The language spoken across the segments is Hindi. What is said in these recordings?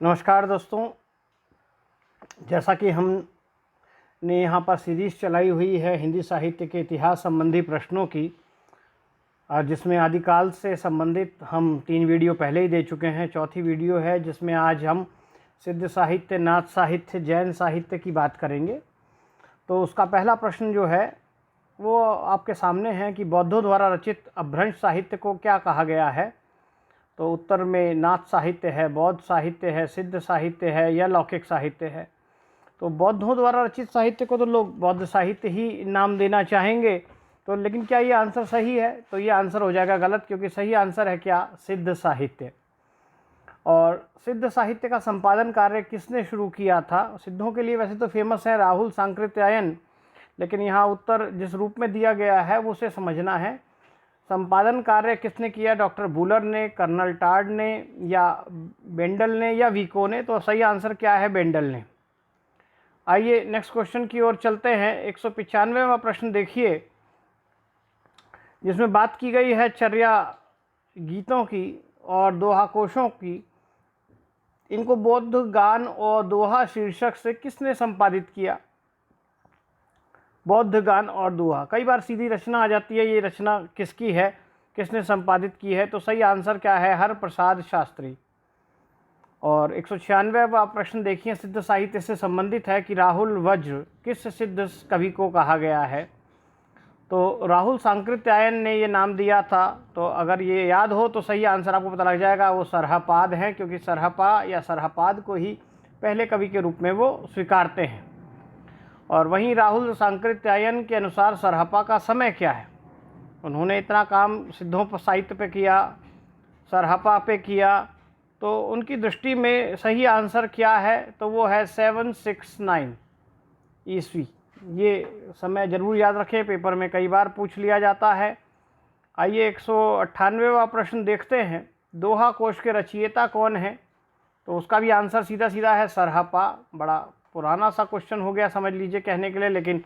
नमस्कार दोस्तों। जैसा कि हमने यहाँ पर सीरीज़ चलाई हुई है हिंदी साहित्य के इतिहास संबंधी प्रश्नों की, और जिसमें आदिकाल से संबंधित हम 3 वीडियो पहले ही दे चुके हैं। चौथी वीडियो है जिसमें आज हम सिद्ध साहित्य, नाथ साहित्य, जैन साहित्य की बात करेंगे। तो उसका पहला प्रश्न जो है वो आपके सामने है कि बौद्धों द्वारा रचित अपभ्रंश साहित्य को क्या कहा गया है। तो उत्तर में नाथ साहित्य है, बौद्ध साहित्य है, सिद्ध साहित्य है या लौकिक साहित्य है। तो बौद्धों द्वारा रचित साहित्य को तो लोग बौद्ध साहित्य ही नाम देना चाहेंगे। तो लेकिन क्या ये आंसर सही है? तो ये आंसर हो जाएगा गलत, क्योंकि सही आंसर है क्या? सिद्ध साहित्य। और सिद्ध साहित्य का संपादन कार्य किसने शुरू किया था? सिद्धों के लिए वैसे तो फेमस है राहुल सांकृत्यायन, लेकिन यहाँ उत्तर जिस रूप में दिया गया है वो उसे समझना है। संपादन कार्य किसने किया? डॉक्टर बुलर ने, कर्नल टार्ड ने, या बेंडल ने, या विको ने? तो सही आंसर क्या है? बेंडल ने। आइए नेक्स्ट क्वेश्चन की ओर चलते हैं। 195वां प्रश्न देखिए, जिसमें बात की गई है चर्या गीतों की और दोहा कोशों की। इनको बौद्ध गान और दोहा शीर्षक से किसने संपादित किया? बौद्ध गान और दोहा, कई बार सीधी रचना आ जाती है, ये रचना किसकी है, किसने संपादित की है? तो सही आंसर क्या है? हरप्रसाद शास्त्री। और 196वां प्रश्न देखिए, सिद्ध साहित्य से संबंधित है कि राहुल वज्र किस सिद्ध कवि को कहा गया है? तो राहुल सांकृत्यायन ने ये नाम दिया था। तो अगर ये याद हो तो सही आंसर आपको पता लग जाएगा, वो सरहपाद हैं, क्योंकि सरहपा या सरहपाद को ही पहले कवि के रूप में वो स्वीकारते हैं। और वहीं राहुल सांकृत्यायन के अनुसार सरहपा का समय क्या है? उन्होंने इतना काम सिद्धों पर साहित्य पे किया, सरहपा पे किया, तो उनकी दृष्टि में सही आंसर क्या है? तो वो है 769 ईस्वी। ये समय जरूर याद रखें, पेपर में कई बार पूछ लिया जाता है। आइए 198वां प्रश्न देखते हैं, दोहा कोश के रचयिता कौन है? तो उसका भी आंसर सीधा सीधा है सरहपा। बड़ा पुराना सा क्वेश्चन हो गया समझ लीजिए कहने के लिए, लेकिन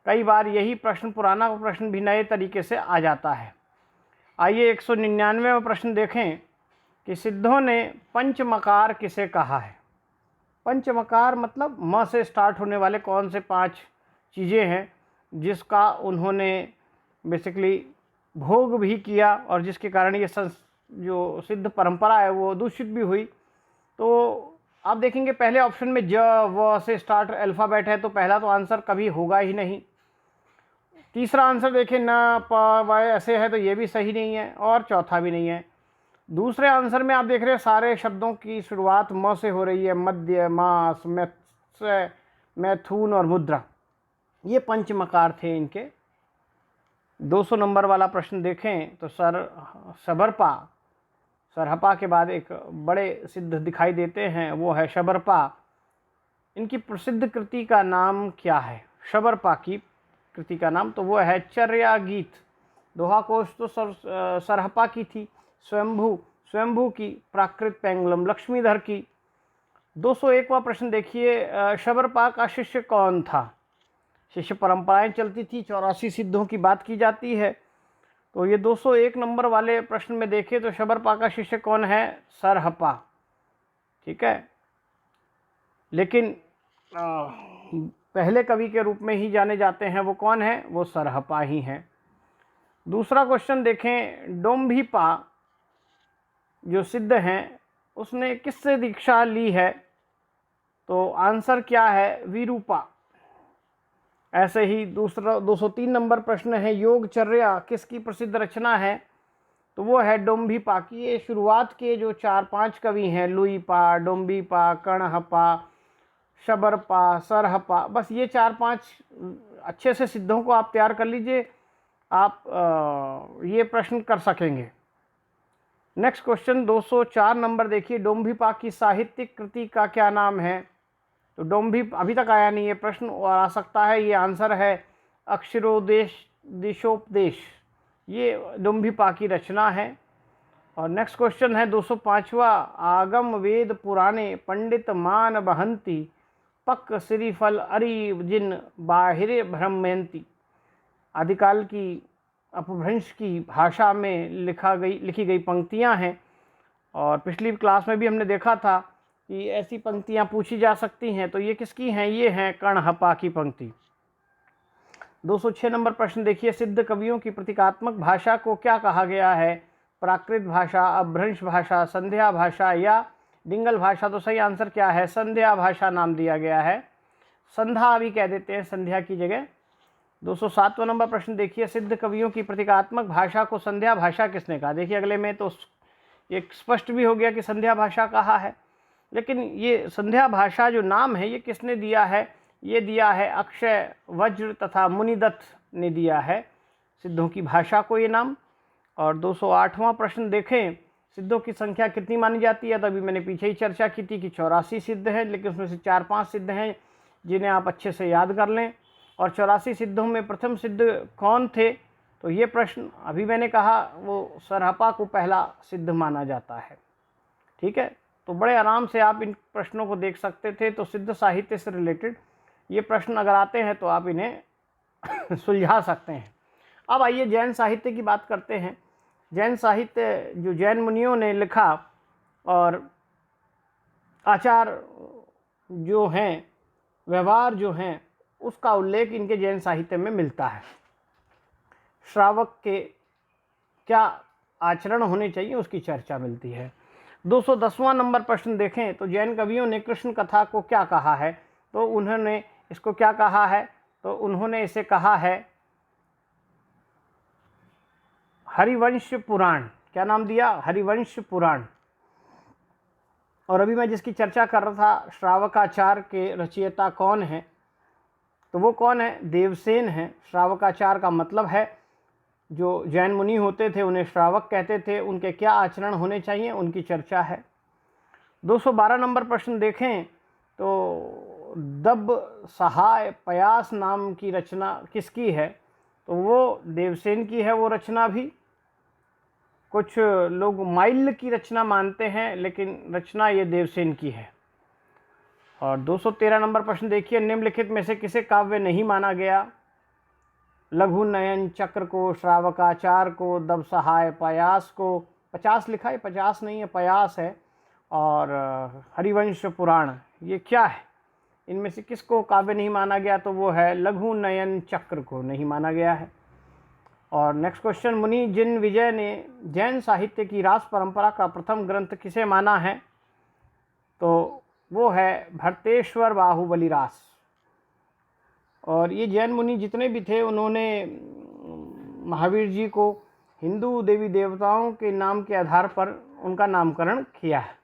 कई बार यही प्रश्न, पुराना प्रश्न भी नए तरीके से आ जाता है। आइए 199वां प्रश्न देखें कि सिद्धों ने पंचमकार किसे कहा है? पंचमकार मतलब म से स्टार्ट होने वाले कौन से 5 चीज़ें हैं जिसका उन्होंने बेसिकली भोग भी किया और जिसके कारण ये जो सिद्ध परंपरा है वो दूषित भी हुई। तो आप देखेंगे पहले ऑप्शन में ज व से स्टार्ट अल्फ़ाबेट है, तो पहला तो आंसर कभी होगा ही नहीं। तीसरा आंसर देखें न प व ऐसे है, तो ये भी सही नहीं है, और चौथा भी नहीं है। दूसरे आंसर में आप देख रहे हैं सारे शब्दों की शुरुआत म से हो रही है, मध्य, मास, मत्स्य, मैथुन और मुद्रा, ये पंचमकार थे इनके। 200 नंबर वाला प्रश्न देखें तो सरहपा के बाद एक बड़े सिद्ध दिखाई देते हैं, वो है शबरपा। इनकी प्रसिद्ध कृति का नाम क्या है? शबरपा की कृति का नाम तो वो है चर्या गीत। दोहा कोश तो सरहपा की थी, स्वयंभू की, प्राकृत पेंगलम लक्ष्मीधर की। 201वां प्रश्न देखिए, शबरपा का शिष्य कौन था? शिष्य परंपराएं चलती थी, 84 सिद्धों की बात की जाती है। तो ये 201 नंबर वाले प्रश्न में देखें तो शबरपा का शिष्य कौन है? सरहपा। ठीक है, लेकिन पहले कवि के रूप में ही जाने जाते हैं, वो कौन है? वो सरहपा ही हैं। दूसरा क्वेश्चन देखें, डोम्भिपा जो सिद्ध हैं उसने किससे दीक्षा ली है? तो आंसर क्या है? विरूपा। ऐसे ही दूसरा 203 नंबर प्रश्न है, योगचर्या किसकी प्रसिद्ध रचना है? तो वो है डोम्भिपा की। ये शुरुआत के जो 4-5 कवि हैं, लुईपा, डोम्भिपा, कणहपा, शबरपा, सरहपा, बस ये 4-5 अच्छे से सिद्धों को आप तैयार कर लीजिए, आप ये प्रश्न कर सकेंगे। नेक्स्ट क्वेश्चन 204 नंबर देखिए, डोम्भिपा की साहित्यिक कृति का क्या नाम है? तो डोम्भिप अभी तक आया नहीं है प्रश्न, और आ सकता है। ये आंसर है अक्षरोदेश दिशोपदेश, ये डोम्भिपा की रचना है। और नेक्स्ट क्वेश्चन है 205वां, आगम वेद पुराणे पंडित मान बहंती, पक श्रीफल अरि जिन बाहिरे ब्रह्मयंती। आदिकाल की अपभ्रंश की भाषा में लिखी गई पंक्तियां हैं, और पिछली क्लास में भी हमने देखा था कि ऐसी पंक्तियां पूछी जा सकती हैं। तो ये किसकी हैं? ये हैं कर्णहपा की पंक्ति। 206 नंबर प्रश्न देखिए, सिद्ध कवियों की प्रतीकात्मक भाषा को क्या कहा गया है? प्राकृत भाषा, अपभ्रंश भाषा, संध्या भाषा या डिंगल भाषा? तो सही आंसर क्या है? संध्या भाषा नाम दिया गया है। संध्या भी कह देते हैं संध्या की जगह। 207वां नंबर प्रश्न देखिए, सिद्ध कवियों की प्रतीकात्मक भाषा को संध्या भाषा किसने कहा? देखिए अगले में तो एक स्पष्ट भी हो गया कि संध्या भाषा कहा है, लेकिन ये संध्या भाषा जो नाम है ये किसने दिया है? ये दिया है अक्षय वज्र तथा मुनिदत्त ने दिया है सिद्धों की भाषा को ये नाम। और 208वां प्रश्न देखें, सिद्धों की संख्या कितनी मानी जाती है? तो अभी मैंने पीछे ही चर्चा की थी कि 84 सिद्ध हैं, लेकिन उसमें से 4-5 सिद्ध हैं जिन्हें आप अच्छे से याद कर लें। और 84 सिद्धों में प्रथम सिद्ध कौन थे? तो ये प्रश्न अभी मैंने कहा वो सरहपा को पहला सिद्ध माना जाता है। ठीक है, तो बड़े आराम से आप इन प्रश्नों को देख सकते थे। तो सिद्ध साहित्य से रिलेटेड ये प्रश्न अगर आते हैं तो आप इन्हें सुलझा सकते हैं। अब आइए जैन साहित्य की बात करते हैं। जैन साहित्य जो जैन मुनियों ने लिखा और आचार जो हैं, व्यवहार जो हैं, उसका उल्लेख इनके जैन साहित्य में मिलता है। श्रावक के क्या आचरण होने चाहिए उसकी चर्चा मिलती है। 210वां नंबर प्रश्न देखें तो जैन कवियों ने कृष्ण कथा को क्या कहा है? तो उन्होंने इसको क्या कहा है? तो उन्होंने इसे कहा है हरिवंश पुराण। क्या नाम दिया? हरिवंश पुराण। और अभी मैं जिसकी चर्चा कर रहा था, श्रावकाचार के रचयिता कौन है? तो वो कौन है? देवसेन है। श्रावकाचार का मतलब है जो जैन मुनि होते थे उन्हें श्रावक कहते थे, उनके क्या आचरण होने चाहिए उनकी चर्चा है। 212 नंबर प्रश्न देखें तो दब सहाय पयास नाम की रचना किसकी है? तो वो देवसेन की है वो रचना भी। कुछ लोग माइल की रचना मानते हैं, लेकिन रचना ये देवसेन की है। और 213 नंबर प्रश्न देखिए, निम्नलिखित में से किसे काव्य नहीं माना गया? लघु नयन चक्र को, श्रावकाचार को, दब सहाय पयास को। 50 लिखा है, 50 नहीं है, पयास है। और हरिवंश पुराण, ये क्या है? इनमें से किसको काव्य नहीं माना गया? तो वो है लघु नयन चक्र को नहीं माना गया है। और नेक्स्ट क्वेश्चन, मुनि जिन विजय ने जैन साहित्य की रास परंपरा का प्रथम ग्रंथ किसे माना है? तो वो है भरतेश्वर बाहुबली रास। और ये जैन मुनि जितने भी थे उन्होंने महावीर जी को हिंदू देवी देवताओं के नाम के आधार पर उनका नामकरण किया है।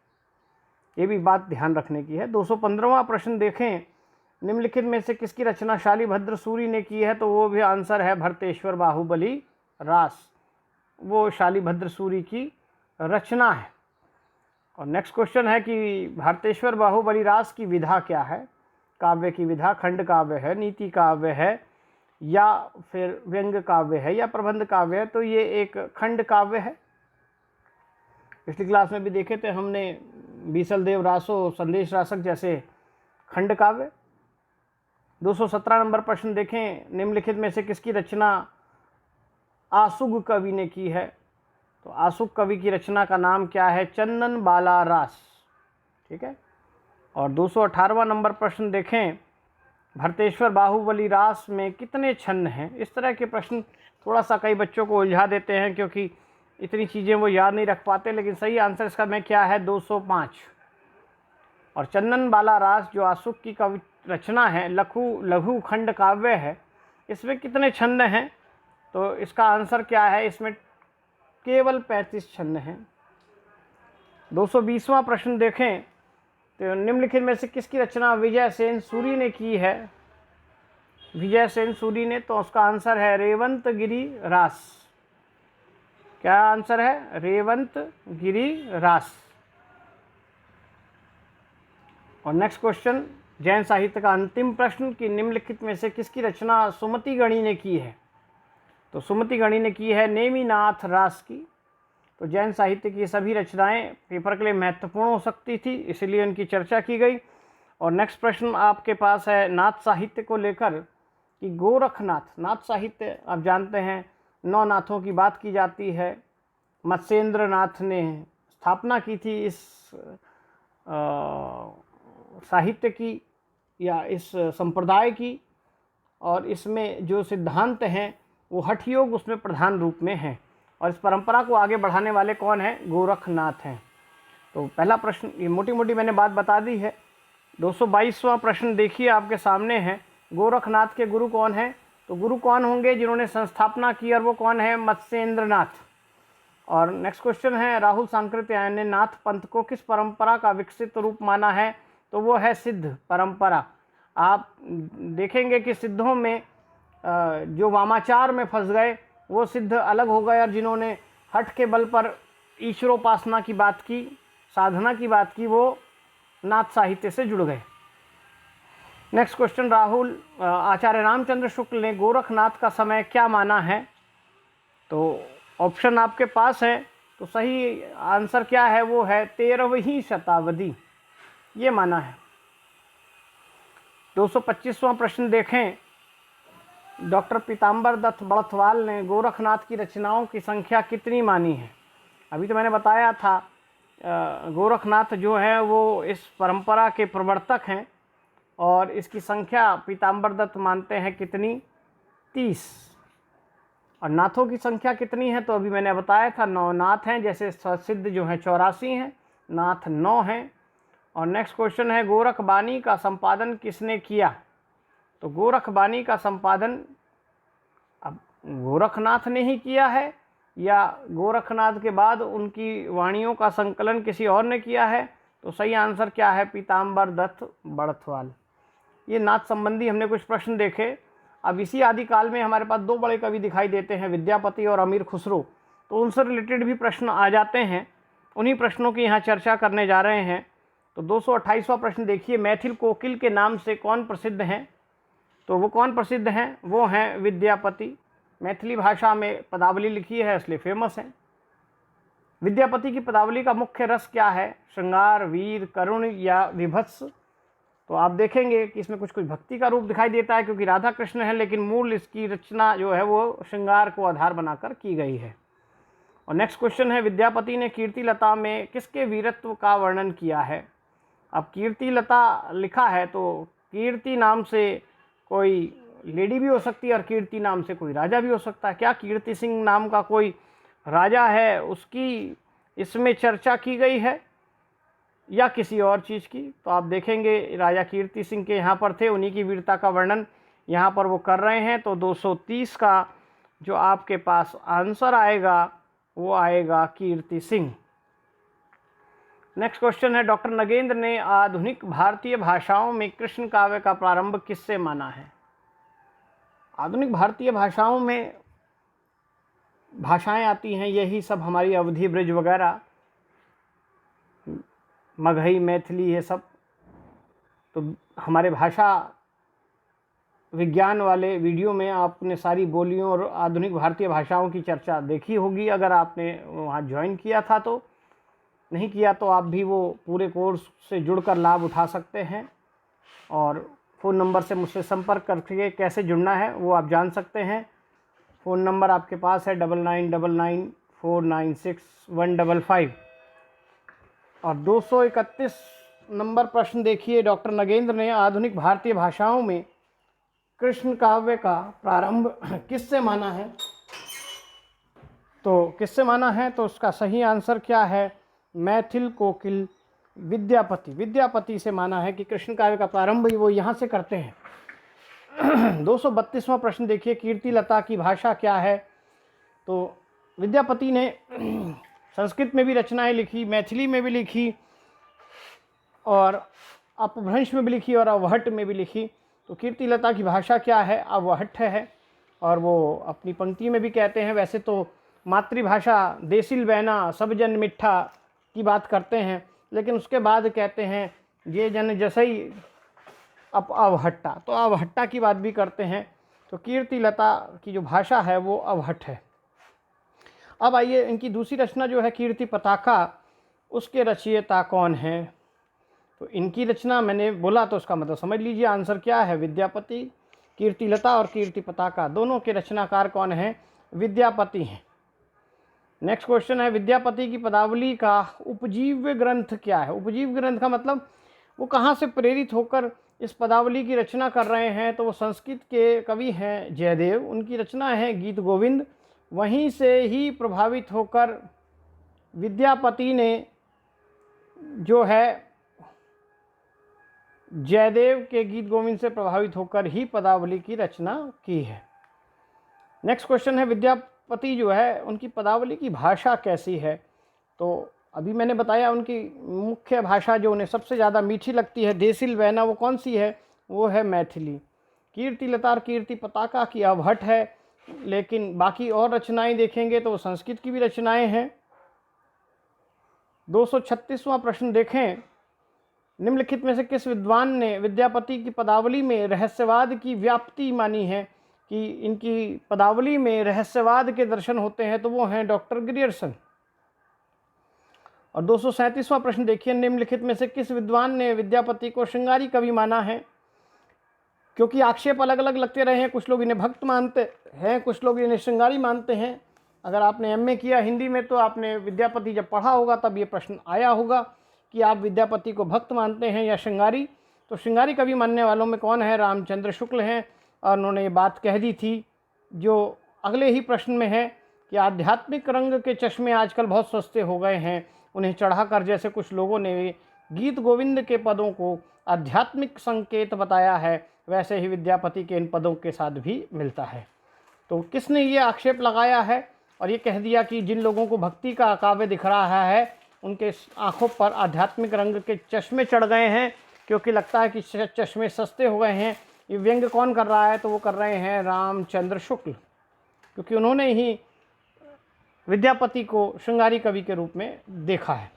ये भी बात ध्यान रखने की है। 215वां प्रश्न देखें, निम्नलिखित में से किसकी रचना शालिभद्र सूरी ने की है? तो वो भी आंसर है भरतेश्वर बाहुबली रास, वो शालिभद्र सूरी की रचना है। और नेक्स्ट क्वेश्चन है कि भरतेश्वर बाहुबली रास की विधा क्या है? काव्य की विधा खंड काव्य है, नीति काव्य है, या फिर व्यंग्य काव्य है, या प्रबंध काव्य है? तो ये एक खंड काव्य है। पिछली क्लास में भी देखे थे हमने बीसल देव रासो, संदेश रासक जैसे खंड काव्य। 217 नंबर प्रश्न देखें, निम्नलिखित में से किसकी रचना आसुग कवि ने की है? तो आसुग कवि की रचना का नाम क्या है? चंदन बाला रास। ठीक है। और 218वां नंबर प्रश्न देखें, भरतेश्वर बाहुबली रास में कितने छंद हैं? इस तरह के प्रश्न थोड़ा सा कई बच्चों को उलझा देते हैं क्योंकि इतनी चीज़ें वो याद नहीं रख पाते, लेकिन सही आंसर इसका में क्या है? 205। और चंदन बाला रास जो आसुक की कवि रचना है, लघु खंड काव्य है, इसमें कितने छंद हैं? तो इसका आंसर क्या है? इसमें केवल 35 छंद हैं। 220वां प्रश्न देखें तो निम्नलिखित में से किसकी रचना विजय सेन सूरी ने की है? विजय सेन सूरी ने, तो उसका आंसर है रेवंत गिरी रास। क्या आंसर है? रेवंत गिरी रास। और नेक्स्ट क्वेश्चन, जैन साहित्य का अंतिम प्रश्न कि निम्नलिखित में से किसकी रचना सुमति गणी ने की है? तो सुमति गणी ने की है नेमिनाथ रास की। तो जैन साहित्य की सभी रचनाएं पेपर के लिए महत्वपूर्ण हो सकती थी, इसलिए उनकी चर्चा की गई। और नेक्स्ट प्रश्न आपके पास है नाथ साहित्य को लेकर कि गोरखनाथ, नाथ साहित्य आप जानते हैं 9 नाथों की बात की जाती है। मत्स्येंद्र नाथ ने स्थापना की थी इस साहित्य की या इस संप्रदाय की, और इसमें जो सिद्धांत हैं वो हठ योग उसमें प्रधान रूप में हैं, और इस परंपरा को आगे बढ़ाने वाले कौन हैं? गोरखनाथ हैं। तो पहला प्रश्न, ये मोटी मोटी मैंने बात बता दी है। 222वां प्रश्न देखिए आपके सामने है, गोरखनाथ के गुरु कौन हैं? तो गुरु कौन होंगे जिन्होंने संस्थापना की, और वो कौन है? मत्स्येंद्रनाथ। और नेक्स्ट क्वेश्चन है, राहुल सांकृत्यायन ने नाथ पंथ को किस परंपरा का विकसित रूप माना है? तो वो है सिद्ध परंपरा। आप देखेंगे कि सिद्धों में जो वामाचार में फंस गए वो सिद्ध अलग हो गए, और जिन्होंने हठ के बल पर ईश्वरोपासना की बात की, साधना की बात की, वो नाथ साहित्य से जुड़ गए। नेक्स्ट क्वेश्चन, राहुल आचार्य रामचंद्र शुक्ल ने गोरखनाथ का समय क्या माना है? तो ऑप्शन आपके पास है, तो सही आंसर क्या है? वो है 13वीं शताब्दी, ये माना है। 225वां प्रश्न देखें, डॉक्टर पीताम्बर दत्त बड़थवाल ने गोरखनाथ की रचनाओं की संख्या कितनी मानी है? अभी तो मैंने बताया था गोरखनाथ जो है वो इस परंपरा के प्रवर्तक हैं, और इसकी संख्या पीताम्बर दत्त मानते हैं कितनी? 30। और नाथों की संख्या कितनी है? तो अभी मैंने बताया था 9 नाथ हैं, जैसे सिद्ध जो हैं 84 हैं, नाथ 9 हैं। और नेक्स्ट क्वेश्चन है, गोरखबानी का संपादन किसने किया? तो गोरखबानी का संपादन अब गोरखनाथ ने ही किया है, या गोरखनाथ के बाद उनकी वाणियों का संकलन किसी और ने किया है? तो सही आंसर क्या है? पीताम्बर दत्त बड़थवाल। ये नाथ संबंधी हमने कुछ प्रश्न देखे। अब इसी आदिकाल में हमारे पास 2 बड़े कवि दिखाई देते हैं, विद्यापति और अमीर खुसरो, तो उनसे रिलेटेड भी प्रश्न आ जाते हैं। उन्हीं प्रश्नों की यहाँ चर्चा करने जा रहे हैं। तो 228वां प्रश्न देखिए, मैथिल कोकिल के नाम से कौन प्रसिद्ध हैं? तो वो कौन प्रसिद्ध हैं? वो हैं विद्यापति। मैथिली भाषा में पदावली लिखी है इसलिए फेमस है। विद्यापति की पदावली का मुख्य रस क्या है? श्रृंगार, वीर, करुण या विभत्स? तो आप देखेंगे कि इसमें कुछ कुछ भक्ति का रूप दिखाई देता है क्योंकि राधा कृष्ण है, लेकिन मूल इसकी रचना जो है वो श्रृंगार को आधार बनाकर की गई है। और नेक्स्ट क्वेश्चन है, विद्यापति ने कीर्तिलता में किसके वीरत्व का वर्णन किया है? अब कीर्तिलता लिखा है तो कीर्ति नाम से कोई लेडी भी हो सकती है और कीर्ति नाम से कोई राजा भी हो सकता है। क्या कीर्ति सिंह नाम का कोई राजा है उसकी इसमें चर्चा की गई है या किसी और चीज़ की? तो आप देखेंगे राजा कीर्ति सिंह के यहाँ पर थे, उन्हीं की वीरता का वर्णन यहाँ पर वो कर रहे हैं। तो 230 का जो आपके पास आंसर आएगा वो आएगा कीर्ति सिंह। नेक्स्ट क्वेश्चन है, डॉक्टर नगेंद्र ने आधुनिक भारतीय भाषाओं में कृष्ण काव्य का प्रारंभ किससे माना है? आधुनिक भारतीय भाषाओं में भाषाएं आती हैं यही सब हमारी अवधी, ब्रज वगैरह, मगही, मैथिली, ये सब। तो हमारे भाषा विज्ञान वाले वीडियो में आपने सारी बोलियों और आधुनिक भारतीय भाषाओं की चर्चा देखी होगी, अगर आपने वहाँ ज्वाइन किया था। तो नहीं किया तो आप भी वो पूरे कोर्स से जुड़कर लाभ उठा सकते हैं, और फ़ोन नंबर से मुझसे संपर्क करके कैसे जुड़ना है वो आप जान सकते हैं। फ़ोन नंबर आपके पास है 9999496155। और 231 नंबर प्रश्न देखिए, डॉक्टर नगेंद्र ने आधुनिक भारतीय भाषाओं में कृष्ण काव्य का प्रारंभ किससे माना है? तो किससे माना है? तो उसका सही आंसर क्या है? मैथिल कोकिल विद्यापति से माना है कि कृष्ण काव्य का प्रारंभ ही वो यहाँ से करते हैं। 232वां प्रश्न देखिए, कीर्तिलता की भाषा क्या है? तो विद्यापति ने संस्कृत में भी रचनाएं लिखी, मैथिली में भी लिखी, और अपभ्रंश में भी लिखी, और अवहट में भी लिखी। तो कीर्तिलता की भाषा क्या है? अवहट है। और वो अपनी पंक्ति में भी कहते हैं, वैसे तो मातृभाषा देसिल बैना सब जन मिठा की बात करते हैं, लेकिन उसके बाद कहते हैं ये जन जसई अवहट्टा, तो अवहट्टा की बात भी करते हैं। तो कीर्तिलता की जो भाषा है वो अवहट है। अब आइए इनकी दूसरी रचना जो है कीर्ति पताका, उसके रचयिता कौन हैं? तो इनकी रचना मैंने बोला तो उसका मतलब समझ लीजिए आंसर क्या है। विद्यापति, कीर्तिलता और कीर्ति पताका दोनों के रचनाकार कौन हैं? विद्यापति हैं। नेक्स्ट क्वेश्चन है विद्यापति की पदावली का उपजीव्य ग्रंथ क्या है। उपजीव्य ग्रंथ का मतलब वो कहाँ से प्रेरित होकर इस पदावली की रचना कर रहे हैं, तो वो संस्कृत के कवि हैं जयदेव, उनकी रचना है गीत गोविंद। वहीं से ही प्रभावित होकर विद्यापति ने जो है जयदेव के गीत गोविंद से प्रभावित होकर ही पदावली की रचना की है। नेक्स्ट क्वेश्चन है विद्यापति जो है उनकी पदावली की भाषा कैसी है। तो अभी मैंने बताया उनकी मुख्य भाषा जो उन्हें सबसे ज़्यादा मीठी लगती है देसिल वैना, वो कौन सी है, वो है मैथिली। कीर्ति लता और कीर्ति पताका की अवहट है, लेकिन बाकी और रचनाएं देखेंगे तो संस्कृत की भी रचनाएं हैं। 236वां प्रश्न देखें, निम्नलिखित में से किस विद्वान ने विद्यापति की पदावली में रहस्यवाद की व्याप्ति मानी है कि इनकी पदावली में रहस्यवाद के दर्शन होते हैं, तो वो हैं डॉक्टर ग्रियर्सन। और 237वां प्रश्न देखिए, निम्नलिखित में से किस विद्वान ने विद्यापति को श्रृंगारी कवि माना है। क्योंकि आक्षेप अलग अलग लगते रहे हैं, कुछ लोग इन्हें भक्त मानते हैं, कुछ लोग इन्हें श्रृंगारी मानते हैं। अगर आपने एमए किया हिंदी में तो आपने विद्यापति जब पढ़ा होगा तब ये प्रश्न आया होगा कि आप विद्यापति को भक्त मानते हैं या श्रृंगारी। तो श्रृंगारी कवि मानने वालों में कौन है, रामचंद्र शुक्ल हैं, और उन्होंने ये बात कह दी थी जो अगले ही प्रश्न में है कि आध्यात्मिक रंग के चश्मे आजकल बहुत सस्ते हो गए हैं, उन्हें चढ़ाकर जैसे कुछ लोगों ने गीत गोविंद के पदों को आध्यात्मिक संकेत बताया है, वैसे ही विद्यापति के इन पदों के साथ भी मिलता है। तो किसने ये आक्षेप लगाया है और ये कह दिया कि जिन लोगों को भक्ति का काव्य दिख रहा है उनके आंखों पर आध्यात्मिक रंग के चश्मे चढ़ गए हैं, क्योंकि लगता है कि चश्मे सस्ते हो गए हैं। ये व्यंग कौन कर रहा है, तो वो कर रहे हैं रामचंद्र शुक्ल, क्योंकि उन्होंने ही विद्यापति को श्रृंगारी कवि के रूप में देखा है।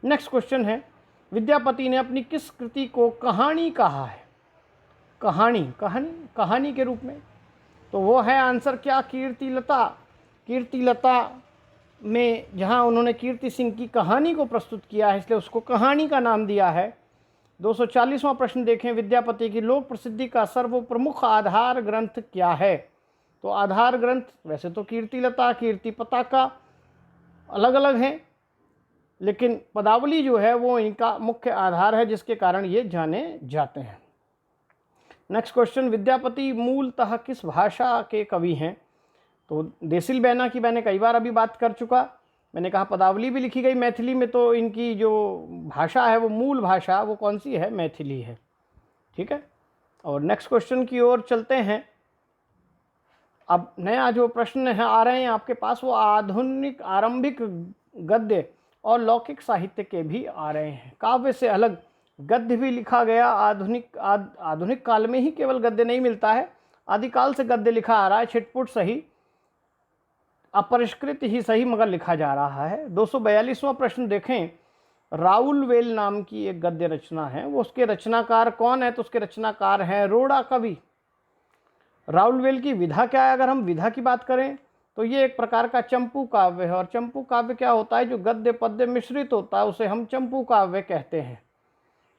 नेक्स्ट क्वेश्चन है विद्यापति ने अपनी किस कृति को कहानी कहा है। कहानी के रूप में, तो वो है आंसर क्या, कीर्तिलता। कीर्तिलता में जहाँ उन्होंने कीर्ति सिंह की कहानी को प्रस्तुत किया है, इसलिए उसको कहानी का नाम दिया है। 240वां प्रश्न देखें, विद्यापति की लोक प्रसिद्धि का सर्वप्रमुख आधार ग्रंथ क्या है। तो आधार ग्रंथ वैसे तो कीर्तिलता, कीर्ति पताका अलग अलग हैं, लेकिन पदावली जो है वो इनका मुख्य आधार है, जिसके कारण ये जाने जाते हैं। नेक्स्ट क्वेश्चन, विद्यापति मूलतः किस भाषा के कवि हैं। तो देसिल बैना की मैंने कई बार अभी बात कर चुका, मैंने कहा पदावली भी लिखी गई मैथिली में, तो इनकी जो भाषा है वो मूल भाषा वो कौन सी है, मैथिली है। ठीक है, और नेक्स्ट क्वेश्चन की ओर चलते हैं। अब नया जो प्रश्न है आ रहे हैं आपके पास, वो आधुनिक आरंभिक गद्य और लौकिक साहित्य के भी आ रहे हैं। काव्य से अलग गद्य भी लिखा गया। आधुनिक काल में ही केवल गद्य नहीं मिलता है, आदिकाल से गद्य लिखा आ रहा है, छिटपुट सही, अपरिष्कृत ही सही, मगर लिखा जा रहा है। 242वां प्रश्न देखें, राउल वेल नाम की एक गद्य रचना है, वो उसके रचनाकार कौन है। तो उसके रचनाकार हैं रोड़ा कवि। राउल वेल की विधा क्या है, अगर हम विधा की बात करें तो ये एक प्रकार का चंपू काव्य है, और चंपू काव्य क्या होता है, जो गद्य पद्य मिश्रित होता है उसे हम चंपू काव्य कहते हैं।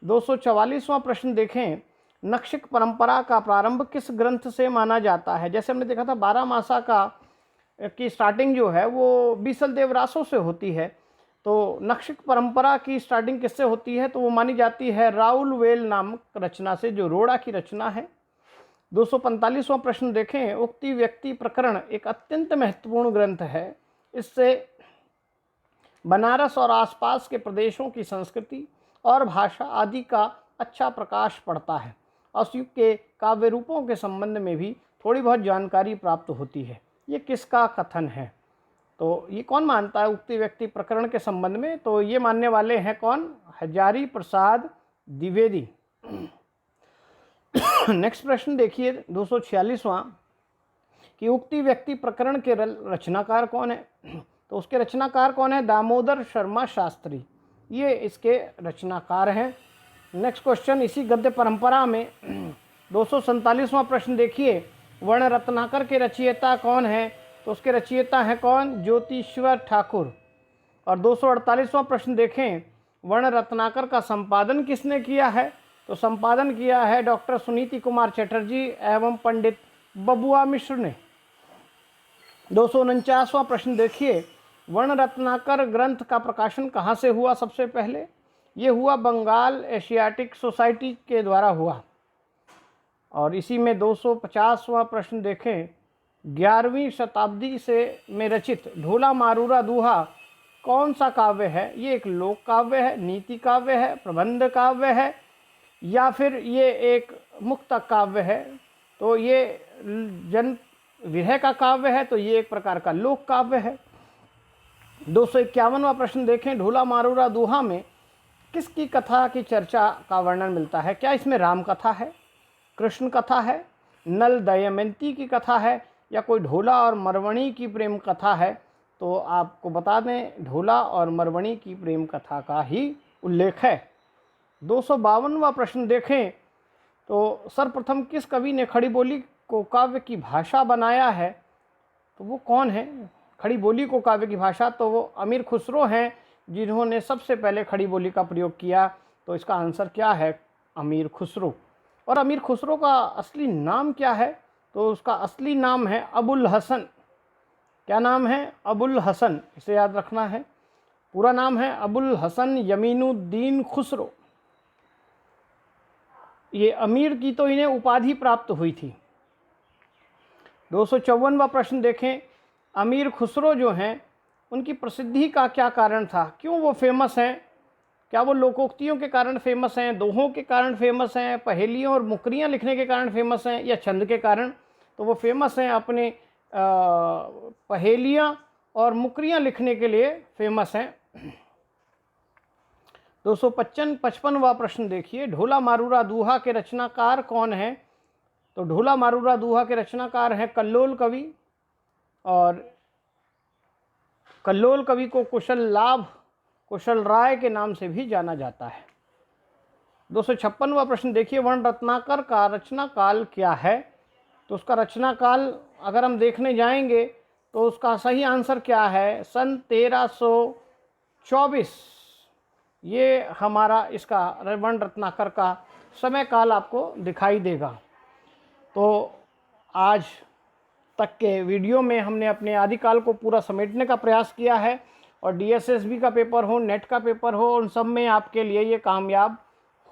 244वां प्रश्न देखें, नक्षिक परंपरा का प्रारंभ किस ग्रंथ से माना जाता है। जैसे हमने देखा था 12 मासा की स्टार्टिंग जो है वो बीसल देव रासों से होती है, तो नक्षिक परंपरा की स्टार्टिंग किससे होती है, तो वो मानी जाती है राउल वेल नामक रचना से, जो रोड़ा की रचना है। 245वां प्रश्न देखें, उक्ति व्यक्ति प्रकरण एक अत्यंत महत्वपूर्ण ग्रंथ है। इससे बनारस और आसपास के प्रदेशों की संस्कृति और भाषा आदि का अच्छा प्रकाश पड़ता है। उस युग के काव्य रूपों के संबंध में भी थोड़ी बहुत जानकारी प्राप्त होती है। ये किसका कथन है, तो ये कौन मानता है उक्ति व्यक्ति प्रकरण के संबंध में, तो ये मानने वाले हैं कौन, हजारी प्रसाद द्विवेदी। नेक्स्ट प्रश्न देखिए 246वां, कि उक्ति व्यक्ति प्रकरण के रचनाकार कौन है। तो उसके रचनाकार कौन है, दामोदर शर्मा शास्त्री, ये इसके रचनाकार हैं। नेक्स्ट क्वेश्चन, इसी गद्य परंपरा में 247वां प्रश्न देखिए, वर्ण रत्नाकर के रचयिता कौन है। तो उसके रचयिता हैं कौन, ज्योतिश्वर ठाकुर। और 248वां प्रश्न देखें, वर्ण रत्नाकर का संपादन किसने किया है। तो संपादन किया है डॉक्टर सुनीति कुमार चटर्जी एवं पंडित बबुआ मिश्र ने। 249वां प्रश्न देखिए, वर्ण रत्नाकर ग्रंथ का प्रकाशन कहाँ से हुआ सबसे पहले? ये हुआ बंगाल एशियाटिक सोसाइटी के द्वारा हुआ। और इसी में 250वां प्रश्न देखें, 11वीं शताब्दी से में रचित ढोला मारूरा दूहा कौन सा काव्य है? ये एक लोक काव्य है, नीति काव्य है, प्रबंध काव्य है, या फिर ये एक मुक्तक काव्य है? तो ये जन विरह का काव्य है, तो ये एक प्रकार का लोक काव्य है। 251वां प्रश्न देखें, ढोला मारूरा दूहा में किसकी कथा की चर्चा का वर्णन मिलता है? क्या इसमें राम कथा है, कृष्ण कथा है, नल दमयंती की कथा है, या कोई ढोला और मरवणी की प्रेम कथा है? तो आपको बता दें, ढोला और मरवणी की प्रेम कथा का ही उल्लेख है। 252वां प्रश्न देखें, तो सर्वप्रथम किस कवि ने खड़ी बोली को काव्य की भाषा बनाया है? तो वो कौन है? खड़ी बोली को काव्य की भाषा, तो वो अमीर खुसरो हैं, जिन्होंने सबसे पहले खड़ी बोली का प्रयोग किया। तो इसका आंसर क्या है? अमीर खुसरो। और अमीर खुसरो का असली नाम क्या है? तो उसका असली नाम है अबुल हसन। क्या नाम है? अबुल हसन, इसे याद रखना है। पूरा नाम है अबुल हसन यमीनुद्दीन खुसरो। ये अमीर की तो इन्हें उपाधि प्राप्त हुई थी। 254वां प्रश्न देखें, अमीर खुसरो जो हैं उनकी प्रसिद्धि का क्या कारण था? क्यों वो फेमस हैं? क्या वो लोकोक्तियों के कारण फेमस हैं, दोहों के कारण फेमस हैं, पहेलियों और मुकरियाँ लिखने के कारण फेमस हैं, या छंद के कारण? तो वो फेमस हैं अपने पहेलियाँ और मुकरियाँ लिखने के लिए फेमस हैं। 255वां प्रश्न देखिए, ढोला मारूरा दूहा के रचनाकार कौन हैं? तो ढोला मारूरा दूहा के रचनाकार हैं कल्लोल कवि, और कल्लोल कवि को कुशल राय के नाम से भी जाना जाता है। 256वां प्रश्न देखिए, वर्ण रत्नाकर का रचना काल क्या है? तो उसका रचना काल अगर हम देखने जाएंगे तो उसका सही आंसर क्या है? सन 1324 ये हमारा इसका वर्ण रत्नाकर का समय काल आपको दिखाई देगा। तो आज तक के वीडियो में हमने अपने आदिकाल को पूरा समेटने का प्रयास किया है, और DSSB का पेपर हो, नेट का पेपर हो, उन सब में आपके लिए ये कामयाब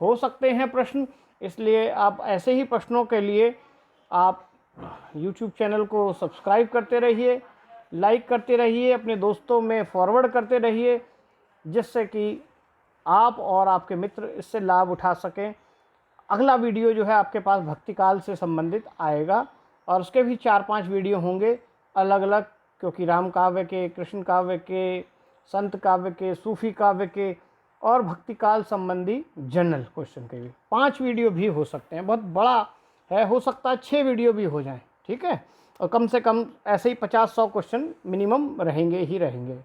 हो सकते हैं प्रश्न। इसलिए आप ऐसे ही प्रश्नों के लिए आप YouTube चैनल को सब्सक्राइब करते रहिए, लाइक करते रहिए, अपने दोस्तों में फॉरवर्ड करते रहिए, जिससे कि आप और आपके मित्र इससे लाभ उठा सकें। अगला वीडियो जो है आपके पास भक्ति काल से संबंधित आएगा, और उसके भी 4-5 वीडियो होंगे अलग अलग, क्योंकि राम काव्य के, कृष्ण काव्य के, संत काव्य के, सूफी काव्य के और भक्ति काल संबंधी जनरल क्वेश्चन के भी 5 वीडियो भी हो सकते हैं। बहुत बड़ा है, हो सकता है 6 वीडियो भी हो जाएं, ठीक है। और कम से कम ऐसे ही 50-100 क्वेश्चन मिनिमम रहेंगे ही रहेंगे।